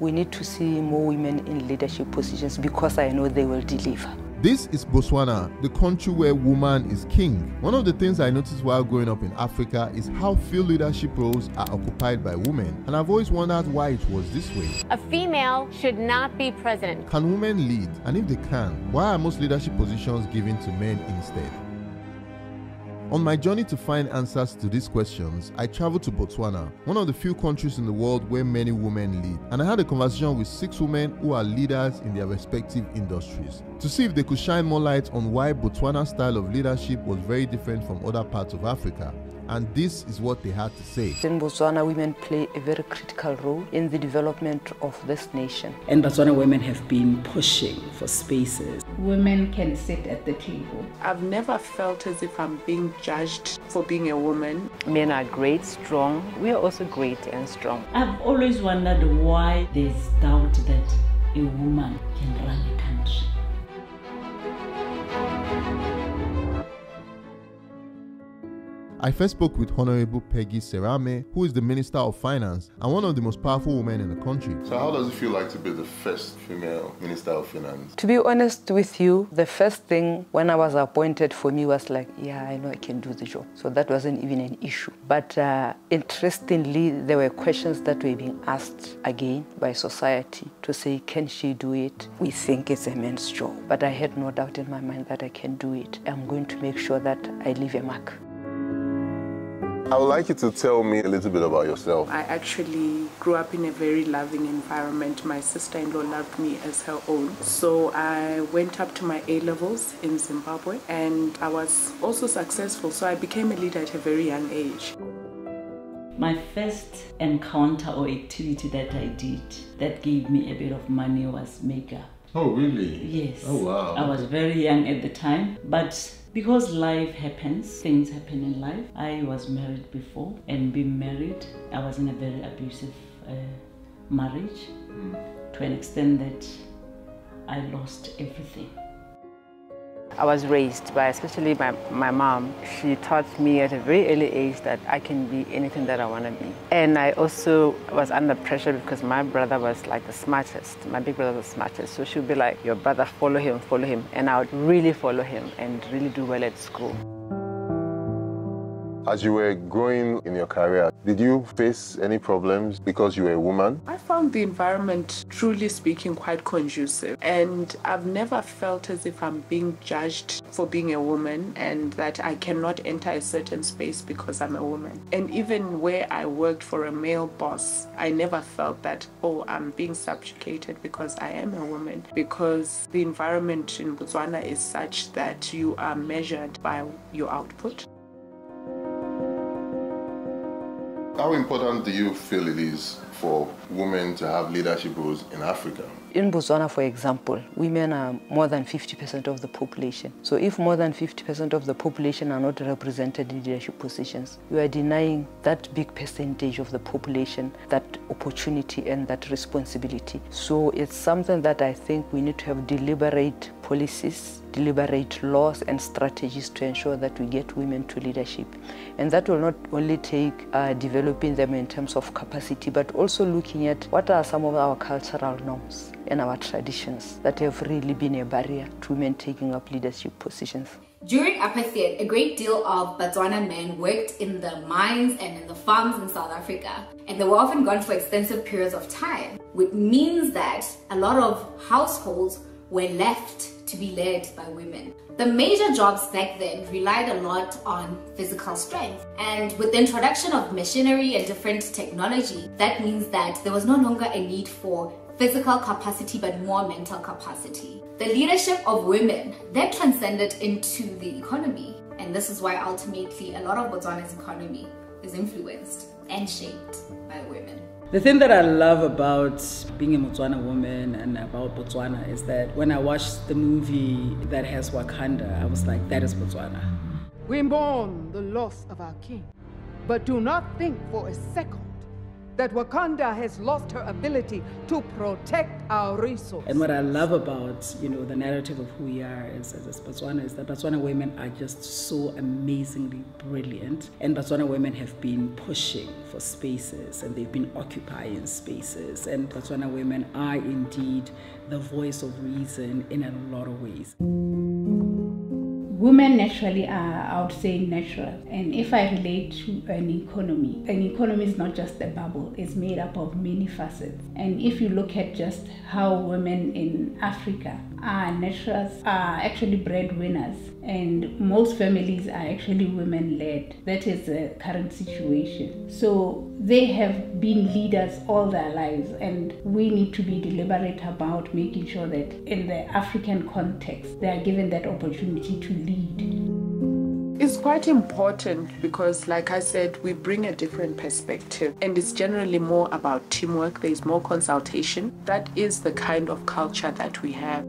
We need to see more women in leadership positions because I know they will deliver. This is Botswana, the country where woman is king. One of the things I noticed while growing up in Africa is how few leadership roles are occupied by women. And I've always wondered why it was this way. A female should not be president. Can women lead? And if they can, why are most leadership positions given to men instead? On my journey to find answers to these questions, I traveled to Botswana, one of the few countries in the world where many women lead. And I had a conversation with 6 women who are leaders in their respective industries, to see if they could shine more light on why Botswana's style of leadership was very different from other parts of Africa. And this is what they had to say. In Botswana, women play a very critical role in the development of this nation. And Botswana women have been pushing for spaces. Women can sit at the table. I've never felt as if I'm being judged for being a woman. Men are great, strong. We are also great and strong. I've always wondered why there's doubt that a woman can run a country. I first spoke with Honorable Peggy Serame, who is the Minister of Finance and one of the most powerful women in the country. So how does it feel like to be the first female Minister of Finance? To be honest with you, the first thing when I was appointed for me was like, yeah, I know I can do the job. So that wasn't even an issue. But interestingly, there were questions that were being asked again by society to say, can she do it? We think it's a man's job. But I had no doubt in my mind that I can do it. I'm going to make sure that I leave a mark. I would like you to tell me a little bit about yourself. I actually grew up in a very loving environment. My sister-in-law loved me as her own. So I went up to my A-levels in Zimbabwe and I was also successful. So I became a leader at a very young age. My first encounter or activity that I did that gave me a bit of money was makeup. Oh, really? Yes. Oh, wow. I was very young at the time, but because life happens, things happen in life. I was married before, and being married, I was in a very abusive marriage to an extent that I lost everything. I was raised by, especially my mom. She taught me at a very early age that I can be anything that I want to be. And I also was under pressure because my brother was like the smartest. My big brother was the smartest. So she would be like, your brother, follow him. And I would really follow him and really do well at school. As you were growing in your career, did you face any problems because you were a woman? I found the environment, truly speaking, quite conducive. And I've never felt as if I'm being judged for being a woman and that I cannot enter a certain space because I'm a woman. And even where I worked for a male boss, I never felt that, oh, I'm being subjugated because I am a woman. Because the environment in Botswana is such that you are measured by your output. How important do you feel it is for women to have leadership roles in Africa? In Botswana, for example, women are more than 50% of the population. So if more than 50% of the population are not represented in leadership positions, you are denying that big percentage of the population that opportunity and that responsibility. So it's something that I think we need to have deliberate policies, deliberate laws and strategies to ensure that we get women to leadership. And that will not only take developing them in terms of capacity, but also looking at what are some of our cultural norms and our traditions that have really been a barrier to women taking up leadership positions. During apartheid, a great deal of Botswana men worked in the mines and in the farms in South Africa, and they were often gone for extensive periods of time, which means that a lot of households were left to be led by women. The major jobs back then relied a lot on physical strength, and with the introduction of machinery and different technology, that means that there was no longer a need for physical capacity but more mental capacity. The leadership of women that transcended into the economy, and this is why ultimately a lot of Botswana's economy is influenced and shaped by women. The thing that I love about being a Botswana woman and about Botswana is that when I watched the movie that has Wakanda, I was like, that is Botswana. We mourn the loss of our king, but do not think for a second that Wakanda has lost her ability to protect our resources. And what I love about, the narrative of who we are as Botswana is that Botswana women are just so amazingly brilliant. And Botswana women have been pushing for spaces, and they've been occupying spaces. And Botswana women are indeed the voice of reason in a lot of ways. Women naturally are, I would say, natural. And if I relate to an economy is not just a bubble, it's made up of many facets. And if you look at just how women in Africa are naturals, are actually breadwinners, and most families are actually women-led. That is the current situation. So they have been leaders all their lives, and we need to be deliberate about making sure that in the African context, they are given that opportunity to lead. It's quite important because, like I said, we bring a different perspective, and it's generally more about teamwork. There's more consultation. That is the kind of culture that we have.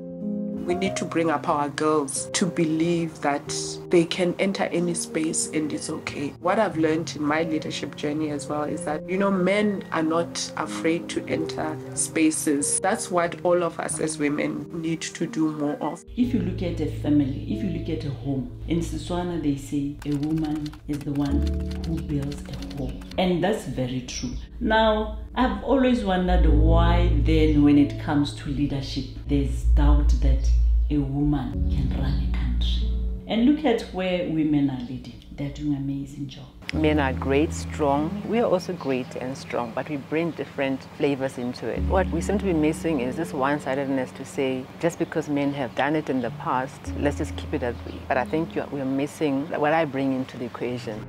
We need to bring up our girls to believe that they can enter any space and it's okay. What I've learned in my leadership journey as well is that, men are not afraid to enter spaces. That's what all of us as women need to do more of. If you look at a family, if you look at a home, in Setswana they say a woman is the one who builds a home. And that's very true. Now, I've always wondered why then when it comes to leadership, there's doubt that a woman can run a country. And look at where women are leading. They're doing an amazing job. Men are great, strong. We are also great and strong, but we bring different flavors into it. What we seem to be missing is this one-sidedness to say, just because men have done it in the past, let's just keep it that way. But I think we are missing what I bring into the equation.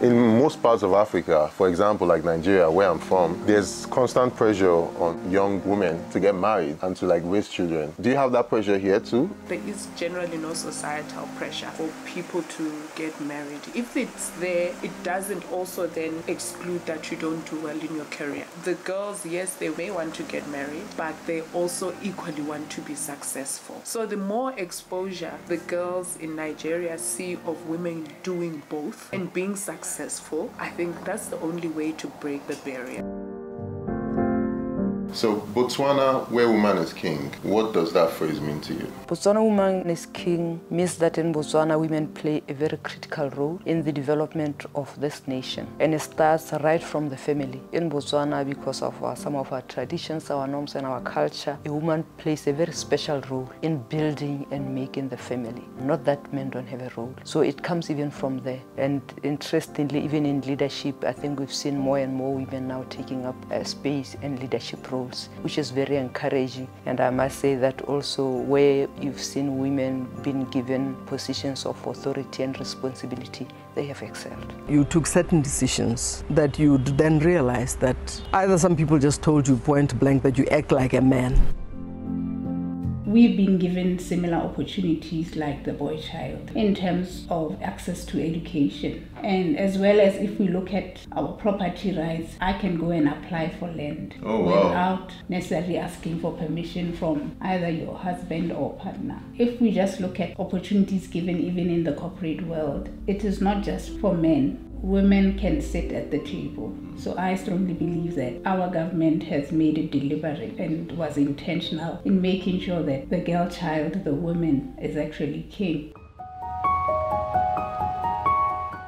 In most parts of Africa, for example, like Nigeria, where I'm from, there's constant pressure on young women to get married and to raise children. Do you have that pressure here too? There is generally no societal pressure for people to get married. If it's there, it doesn't also then exclude that you don't do well in your career. The girls, yes, they may want to get married, but they also equally want to be successful. So the more exposure the girls in Nigeria see of women doing both and being successful, I think that's the only way to break the barrier. So, Botswana, where woman is king, what does that phrase mean to you? Botswana woman is king means that in Botswana women play a very critical role in the development of this nation. And it starts right from the family. In Botswana, because of some of our traditions, our norms and our culture, a woman plays a very special role in building and making the family. Not that men don't have a role. So it comes even from there. And interestingly, even in leadership, I think we've seen more and more women now taking up space and leadership roles, which is very encouraging. And I must say that also where you've seen women being given positions of authority and responsibility, they have excelled. You took certain decisions that you'd then realize that either some people just told you point blank that you act like a man. We've been given similar opportunities like the boy child in terms of access to education. And as well as if we look at our property rights, I can go and apply for land without necessarily asking for permission from either your husband or partner. If we just look at opportunities given even in the corporate world, it is not just for men. Women can sit at the table. So I strongly believe that our government has made it deliberate and was intentional in making sure that the girl child, the woman, is actually king.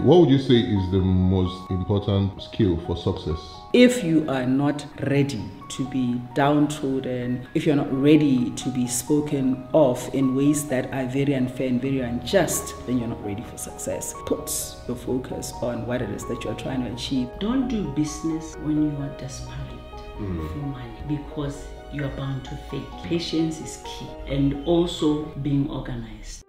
What would you say is the most important skill for success? If you are not ready to be downtrodden, if you're not ready to be spoken of in ways that are very unfair and very unjust, then you're not ready for success. Put your focus on what it is that you're trying to achieve. Don't do business when you are desperate for money, because you are bound to fail. Patience is key, and also being organized.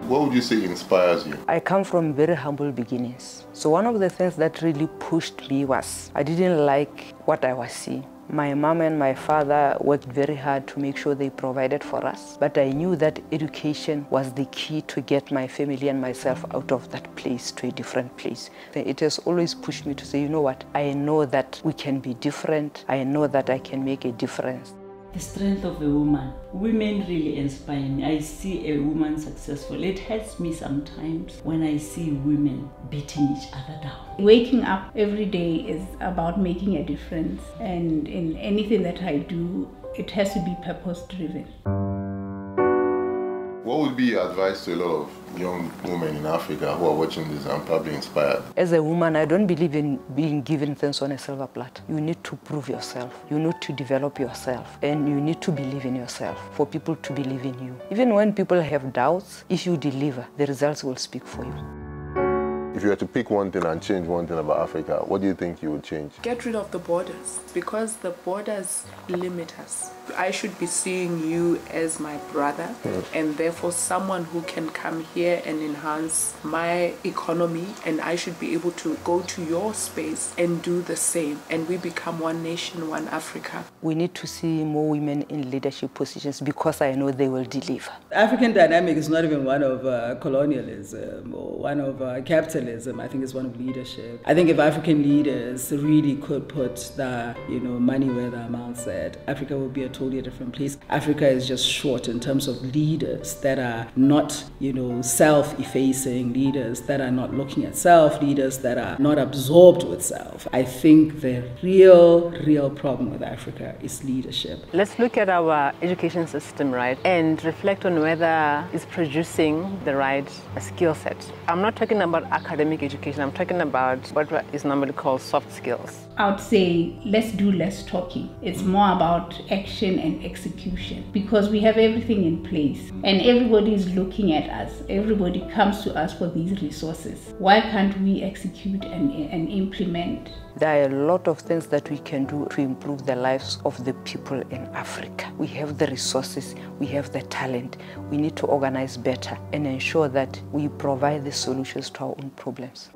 What would you say inspires you? I come from very humble beginnings. So one of the things that really pushed me was I didn't like what I was seeing. My mom and my father worked very hard to make sure they provided for us. But I knew that education was the key to get my family and myself out of that place to a different place. It has always pushed me to say, you know what, I know that we can be different. I know that I can make a difference. The strength of a woman. Women really inspire me. I see a woman successful. It hurts me sometimes when I see women beating each other down. Waking up every day is about making a difference, and in anything that I do, it has to be purpose-driven. What would be your advice to a lot of young women in Africa who are watching this and probably inspired? As a woman, I don't believe in being given things on a silver platter. You need to prove yourself. You need to develop yourself. And you need to believe in yourself for people to believe in you. Even when people have doubts, if you deliver, the results will speak for you. If you were to pick one thing and change one thing about Africa, what do you think you would change? Get rid of the borders, because the borders limit us. I should be seeing you as my brother, and therefore someone who can come here and enhance my economy, and I should be able to go to your space and do the same, and we become one nation, one Africa. We need to see more women in leadership positions, because I know they will deliver. African dynamic is not even one of colonialism or one of capitalism. I think it's one of leadership. I think if African leaders really could put the money where their mouth's at, Africa would be a totally different place. Africa is just short in terms of leaders that are not self-effacing, leaders that are not looking at self, leaders that are not absorbed with self. I think the real problem with Africa is leadership. Let's look at our education system, right, and reflect on whether it's producing the right skill set. I'm not talking about academic education, I'm talking about what is normally called soft skills. I would say let's do less talking. It's more about action and execution, because we have everything in place and everybody is looking at us. Everybody comes to us for these resources. Why can't we execute and implement? There are a lot of things that we can do to improve the lives of the people in Africa. We have the resources, we have the talent. We need to organize better and ensure that we provide the solutions to our own problems.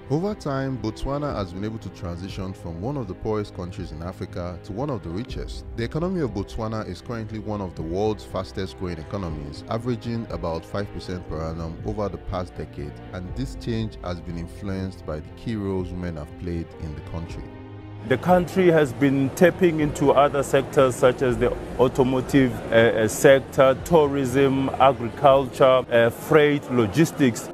Over time, Botswana has been able to transition from one of the poorest countries in Africa to one of the richest. The economy of Botswana is currently one of the world's fastest growing economies, averaging about 5% per annum over the past decade, and this change has been influenced by the key roles women have played in the country. The country has been tapping into other sectors such as the automotive sector, tourism, agriculture, freight, logistics.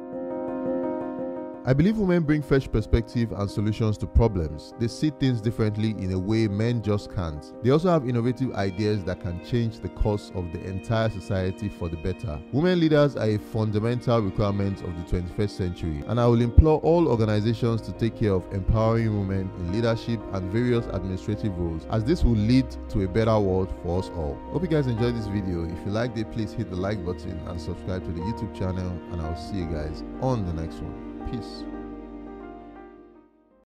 I believe women bring fresh perspective and solutions to problems. They see things differently in a way men just can't. They also have innovative ideas that can change the course of the entire society for the better. Women leaders are a fundamental requirement of the 21st century, and I will implore all organizations to take care of empowering women in leadership and various administrative roles, as this will lead to a better world for us all. Hope you guys enjoyed this video. If you liked it, please hit the like button and subscribe to the YouTube channel, and I'll see you guys on the next one. Peace.